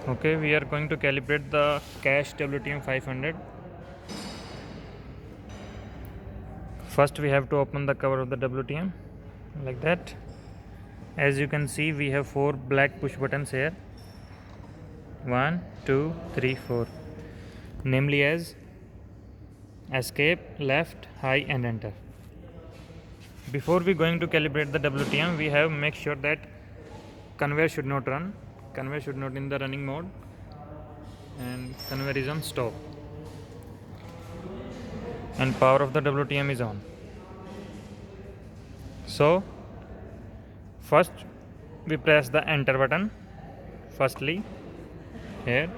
Okay, we are going to calibrate the cache WTM 500. First we have to open the cover of the WTM like that. As you can see, we have 4 black push buttons here. 1, 2, 3, 4. Namely as escape, left, high and enter. Before we going to calibrate the WTM, we have make sure that conveyor should not run. Conveyor should not in the running mode and conveyor is on stop. And power of the WTM is on. So first we press the enter button. Firstly, here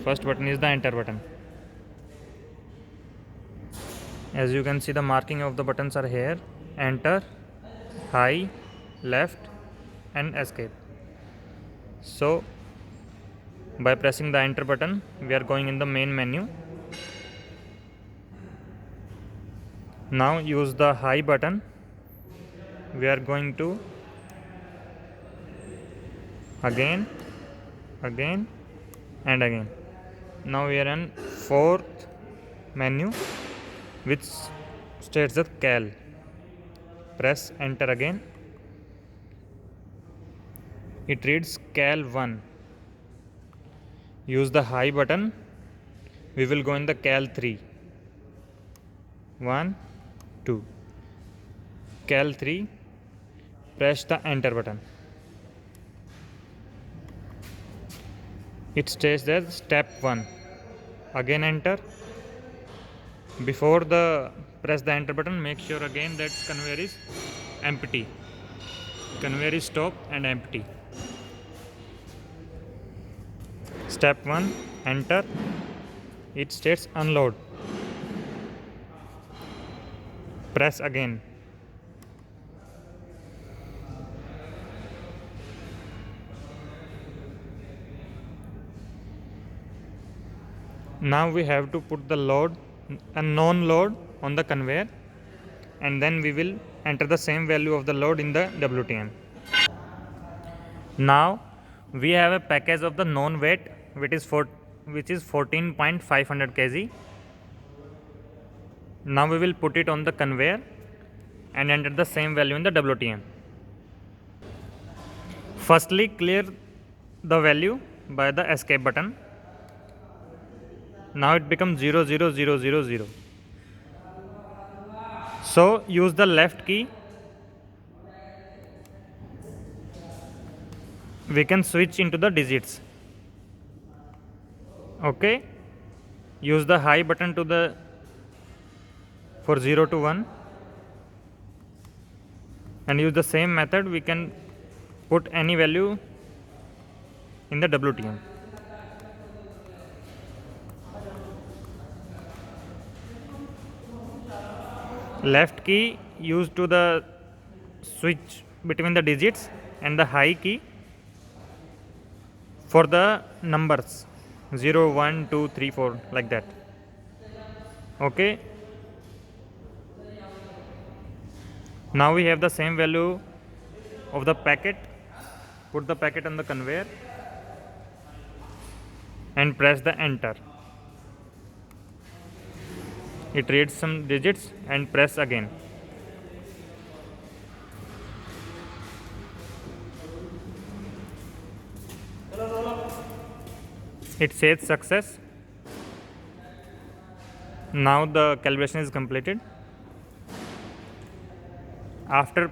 first button is the enter button. As you can see, the marking of the buttons are here: enter, high, left and escape. So by pressing the enter button, we are going in the main menu. Now use the high button. We are going to again and again. Now we are in fourth menu which states the cal. Press enter again. It reads cal 1. Use the high button. We will go in the cal 3. 1, 2. Cal 3. Press the enter button. It states that step 1. Again enter. Before the press the enter button, make sure again that conveyor is empty. Conveyor is stop and empty. Step 1, enter. It states unload. Press again. Now we have to put the load, a known load on the conveyor, and then we will enter the same value of the load in the WTM. Now we have a package of the known weight which is 14.500 kg. Now we will put it on the conveyor and enter the same value in the WTM. Firstly, clear the value by the escape button. Now it becomes 00000. So use the left key. We can switch into the digits. Okay. Use the high button for 0 to 1 and use the same method. We can put any value in the WTM. Left key used to the switch between the digits and the high key for the numbers 0, 1, 2, 3, 4 like that. Okay. Now we have the same value of the packet. Put the packet on the conveyor and press the enter. It reads some digits and press again. It says success. Now the calibration is completed. After